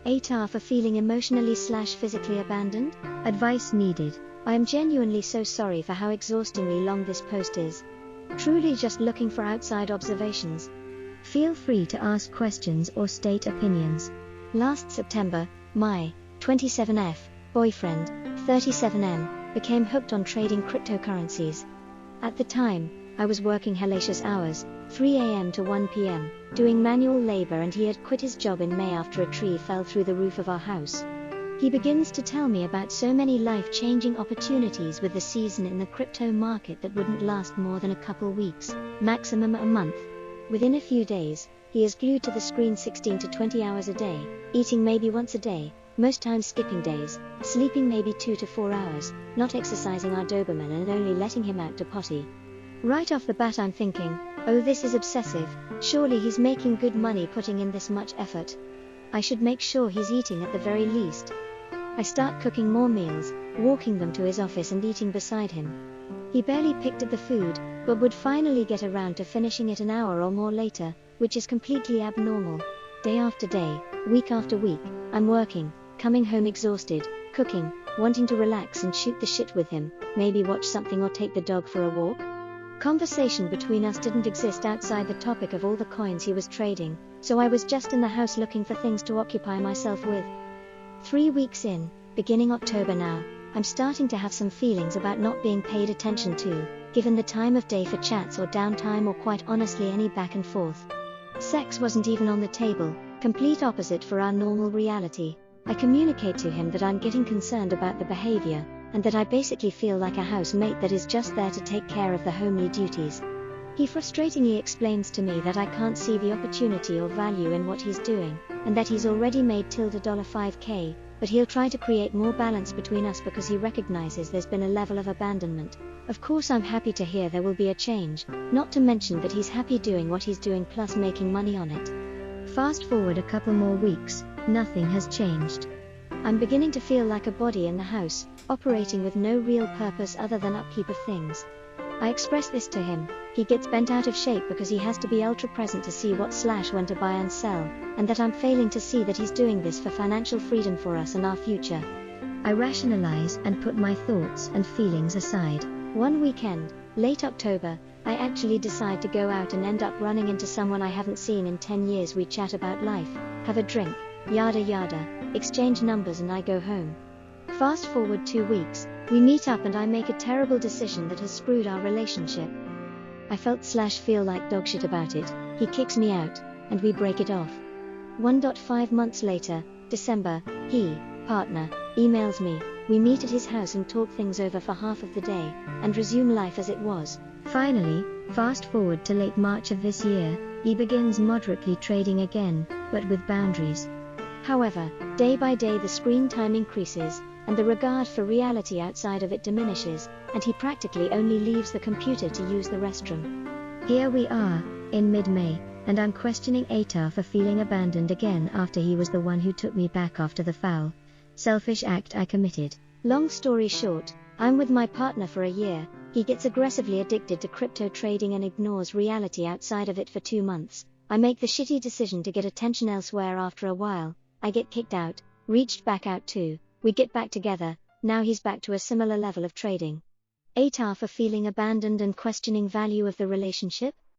AITAH for feeling emotionally/physically abandoned? Advice needed. I am genuinely so sorry for how exhaustingly long this post is. Truly just looking for outside observations. Feel free to ask questions or state opinions. Last September, my 27F boyfriend, 37M, became hooked on trading cryptocurrencies. At the time, I was working hellacious hours, 3 a.m. to 1 p.m., doing manual labor, and he had quit his job in May after a tree fell through the roof of our house. He begins to tell me about so many life-changing opportunities with the season in the crypto market that wouldn't last more than a couple weeks, maximum a month. Within a few days, he is glued to the screen 16 to 20 hours a day, eating maybe once a day, most times skipping days, sleeping maybe 2 to 4 hours, not exercising our Doberman and only letting him out to potty. Right off the bat I'm thinking, oh, this is obsessive, surely he's making good money putting in this much effort. I should make sure he's eating at the very least. I start cooking more meals, walking them to his office and eating beside him. He barely picked at the food, but would finally get around to finishing it an hour or more later, which is completely abnormal. Day after day, week after week, I'm working, coming home exhausted, cooking, wanting to relax and shoot the shit with him, maybe watch something or take the dog for a walk. Conversation between us didn't exist outside the topic of all the coins he was trading, so I was just in the house looking for things to occupy myself with. 3 weeks in, beginning October now, I'm starting to have some feelings about not being paid attention to, given the time of day for chats or downtime or quite honestly any back and forth. Sex wasn't even on the table, complete opposite for our normal reality. I communicate to him that I'm getting concerned about the behavior, and that I basically feel like a housemate that is just there to take care of the homely duties. He frustratingly explains to me that I can't see the opportunity or value in what he's doing, and that he's already made $5K, but he'll try to create more balance between us because he recognizes there's been a level of abandonment. Of course I'm happy to hear there will be a change, not to mention that he's happy doing what he's doing plus making money on it. Fast forward a couple more weeks, nothing has changed. I'm beginning to feel like a body in the house, operating with no real purpose other than upkeep of things. I express this to him, he gets bent out of shape because he has to be ultra present to see when to buy and sell, and that I'm failing to see that he's doing this for financial freedom for us and our future. I rationalize and put my thoughts and feelings aside. One weekend, late October, I actually decide to go out and end up running into someone I haven't seen in 10 years. We chat about life, have a drink, yada yada, exchange numbers, and I go home. Fast forward 2 weeks, we meet up and I make a terrible decision that has screwed our relationship. I feel like dogshit about it, he kicks me out, and we break it off. 1.5 months later, December, he, partner, emails me, we meet at his house and talk things over for half of the day, and resume life as it was. Finally, fast forward to late March of this year, he begins moderately trading again, but with boundaries. However, day by day the screen time increases, and the regard for reality outside of it diminishes, and he practically only leaves the computer to use the restroom. Here we are, in mid-May, and I'm questioning AITAH for feeling abandoned again after he was the one who took me back after the foul, selfish act I committed. Long story short, I'm with my partner for a year, he gets aggressively addicted to crypto trading and ignores reality outside of it for 2 months. I make the shitty decision to get attention elsewhere after a while, I get kicked out, reached back out too. We get back together, now he's back to a similar level of trading. AITAH for feeling abandoned and questioning value of the relationship?